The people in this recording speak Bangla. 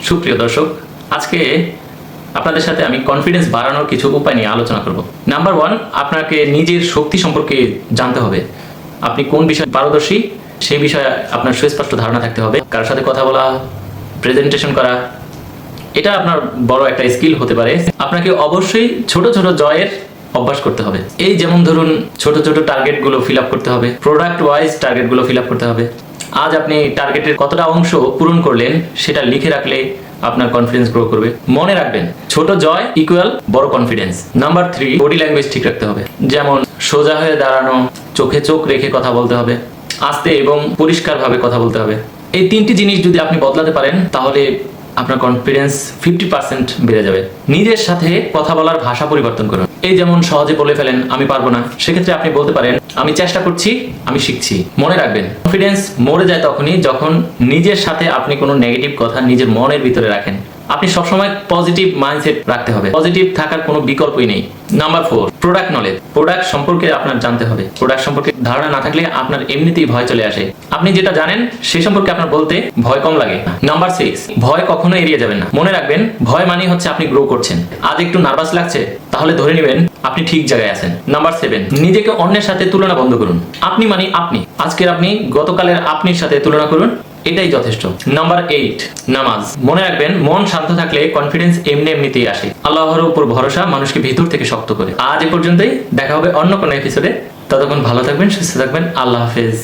সুপ্রিয় দর্শক, আজকে আপনাদের সাথে আমি কনফিডেন্স বাড়ানোর কিছু উপায় নিয়ে আলোচনা করব। নাম্বার 1, আপনাকে নিজের শক্তি সম্পর্কে জানতে হবে। আপনি কোন বিষয়ে পারদর্শী সেই বিষয়ে আপনার সুস্পষ্ট ধারণা থাকতে হবে। কারোর সাথে কথা বলা, প্রেজেন্টেশন করা, এটা আপনার বড় একটা স্কিল হতে পারে। আপনাকে অবশ্যই ছোট ছোট জয়ের অভ্যাস করতে হবে। এই যেমন ধরুন, ছোট ছোট টার্গেটগুলো ফিল আপ করতে হবে, প্রোডাক্ট ওয়াইজ টার্গেটগুলো ফিল আপ করতে হবে। আজ আপনি টার্গেটের কতটা অংশ পূরণ করলেন সেটা লিখে রাখলে আপনার কনফিডেন্স গ্রো করবে। মনে রাখবেন, ছোট জয় ইকুয়াল বড় কনফিডেন্স। নাম্বার 3, বডি ল্যাঙ্গুয়েজ ঠিক রাখতে হবে। যেমন সোজা হয়ে দাঁড়ানো, চোখে চোখ রেখে কথা বলতে হবে, আস্তে এবং পরিষ্কারভাবে কথা বলতে হবে। এই 3টি জিনিস যদি আপনি বদলাতে পারেন তাহলে আপনার কনফিডেন্স 50% বেড়ে যাবে। নিজের সাথে কথা বলার ভাষা পরিবর্তন করুন। এই যেমন সহজে বলে ফেলেন আমি পারবো না, সেক্ষেত্রে আপনি বলতে পারেন আমি চেষ্টা করছি, আমি শিখছি। মনে রাখবেন, কনফিডেন্স মরে যায় তখনই যখন নিজের সাথে আপনি কোনো নেগেটিভ কথা নিজের মনের ভিতরে রাখেন। আপনি সবসময় পজিটিভ মাইন্ডসেট রাখতে হবে, পজিটিভ থাকার কোনো বিকল্পই নেই। Number 4, product knowledge. প্রোডাক্ট সম্পর্কে আপনার জানতে হবে। প্রোডাক্ট সম্পর্কে ধারণা না থাকলে আপনার এমনিতেই ভয় চলে আসে। আপনি যেটা জানেন সে সম্পর্কে আপনার বলতে ভয় কম লাগে। নাম্বার 6, ভয় কখনো এড়িয়ে যাবেন না। মনে রাখবেন, ভয় মানে হচ্ছে আপনি গ্রো করছেন। আজ একটু নার্ভাস লাগছে, তাহলে ধরে নেবেন আপনি ঠিক জায়গায় আছেন। নাম্বার 7, নিজেকে অন্যের সাথে তুলনা বন্ধ করুন। আপনি মানে আপনি, আজকের আপনি গতকালের আপনির সাথে তুলনা করুন, এটাই যথেষ্ট। নাম্বার 8, নামাজ। মনে রাখবেন, মন শান্ত থাকলে কনফিডেন্স এমনিতেই আসে। আল্লাহর উপর ভরসা মানুষকে ভিতর থেকে শক্ত করে। আজ এ পর্যন্তই, দেখা হবে অন্য কোনো এপিসোডে। ততক্ষণ ভালো থাকবেন, সুস্থ থাকবেন। আল্লাহ হাফেজ।